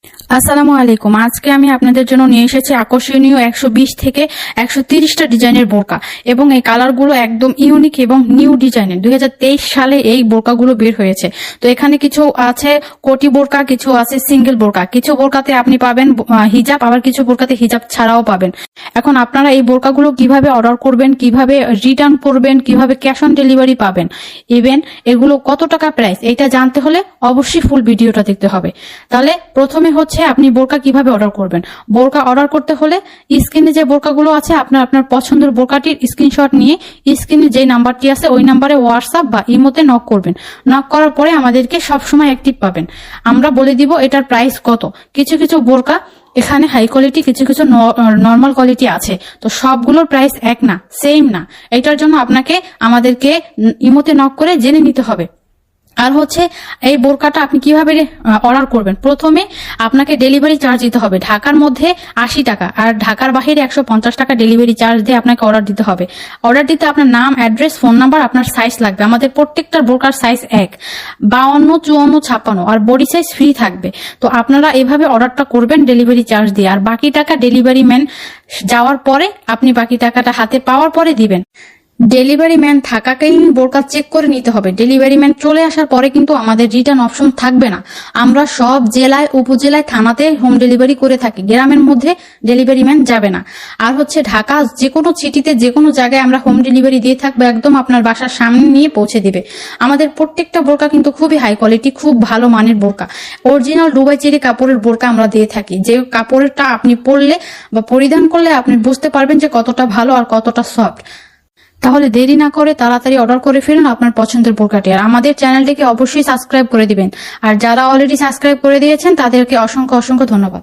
আসসালামু আলাইকুম। আজকে আমি আপনাদের জন্য নিয়ে এসেছি আকর্ষণীয় 120 থেকে 130টা ডিজাইনের বোরকা এবং এই কালারগুলো একদম ইউনিক এবং নিউ ডিজাইনের। 2023 সালে এই বোরকাগুলো বের হয়েছে। তো এখানে কিছু আছে কোটি বোরকা, কিছু আছে সিঙ্গেল বোরকা। কিছু বোরকাতে আপনি পাবেন হিজাব, আবার কিছু বোরকাতে হিজাব ছাড়াও পাবেন। এখন আপনারা এই বোরকাগুলো কিভাবে অর্ডার করবেন, কিভাবে রিটার্ন করবেন, কিভাবে ক্যাশ অন ডেলিভারি পাবেন, ইভেন এগুলো কত টাকা প্রাইস, এটা জানতে হলে অবশ্যই ফুল ভিডিওটা দেখতে হবে। তাহলে প্রথমে হচ্ছে আপনি বোরকা কিভাবে অর্ডার করবেন। বোরকা অর্ডার করতে হলে স্ক্রিনে যে বোরকাগুলো আছে আপনার পছন্দের বোরকাটির স্ক্রিনশট নিয়ে স্ক্রিনে যে নাম্বারটি আছে ওই নাম্বারে হোয়াটসঅ্যাপ বা ইমোতে নক করবেন। নক করার পরে আমাদেরকে সবসময় অ্যাক্টিভ পাবেন। আমরা বলে দিব এটার প্রাইস কত। কিছু কিছু বোরকা এখানে হাই কোয়ালিটি, কিছু কিছু নর্মাল কোয়ালিটি আছে। তো সবগুলোর প্রাইস এক না, সেম না। এটার জন্য আপনাকে আমাদেরকে ইমোতে নক করে জেনে নিতে হবে। আর হচ্ছে এই বোরকাটা আপনি কিভাবে অর্ডার করবেন। প্রথমে আপনাকে ডেলিভারি চার্জ দিতে হবে। ঢাকার মধ্যে 80 টাকা আর ঢাকার বাহিরে 150 টাকা ডেলিভারি চার্জ দিয়ে আপনাকে অর্ডার দিতে হবে। অর্ডার দিতে আপনার নাম, অ্যাড্রেস, ফোন নাম্বার, আপনার সাইজ লাগবে। আমাদের প্রত্যেকটা বোরকার সাইজ 52, 54, 56 আর বডি সাইজ ফ্রি থাকবে। তো আপনারা এভাবে অর্ডারটা করবেন ডেলিভারি চার্জ দিয়ে, আর বাকি টাকা ডেলিভারি ম্যান যাওয়ার পরে আপনি বাকি টাকাটা হাতে পাওয়ার পরে দিবেন। ডেলিভারি ম্যান থাকাকালীন বোরকা চেক করে নিতে হবে। ডেলিভারি ম্যান চলে আসার পরে কিন্তু আমাদের রিটার্ন অপশন থাকবে না। আমরা সব জেলায়, উপজেলায়, থানাতে হোম ডেলিভারি করে থাকি। গ্রামের মধ্যে ডেলিভারি ম্যান যাবে না। আর হচ্ছে ঢাকা যে কোনো সিটিতে, যে কোনো জায়গায় আমরা হোম ডেলিভারি দিয়ে থাকবো, একদম আপনার বাসার সামনে নিয়ে পৌঁছে দিবে। আমাদের প্রত্যেকটা বোরকা কিন্তু খুবই হাই কোয়ালিটি, খুব ভালো মানের বোরকা। অরিজিনাল দুবাই চেরি কাপড়ের বোরকা আমরা দিয়ে থাকি। যে কাপড়টা আপনি পরলে বা পরিধান করলে আপনি বুঝতে পারবেন যে কতটা ভালো আর কতটা সফট। তাহলে দেরি না করে তাড়াতাড়ি অর্ডার করে ফেলুন আপনার পছন্দের বোরকাটি। আর আমাদের চ্যানেলটিকে অবশ্যই সাবস্ক্রাইব করে দিবেন। আর যারা অলরেডি সাবস্ক্রাইব করে দিয়েছেন তাদেরকে অসংখ্য অসংখ্য ধন্যবাদ।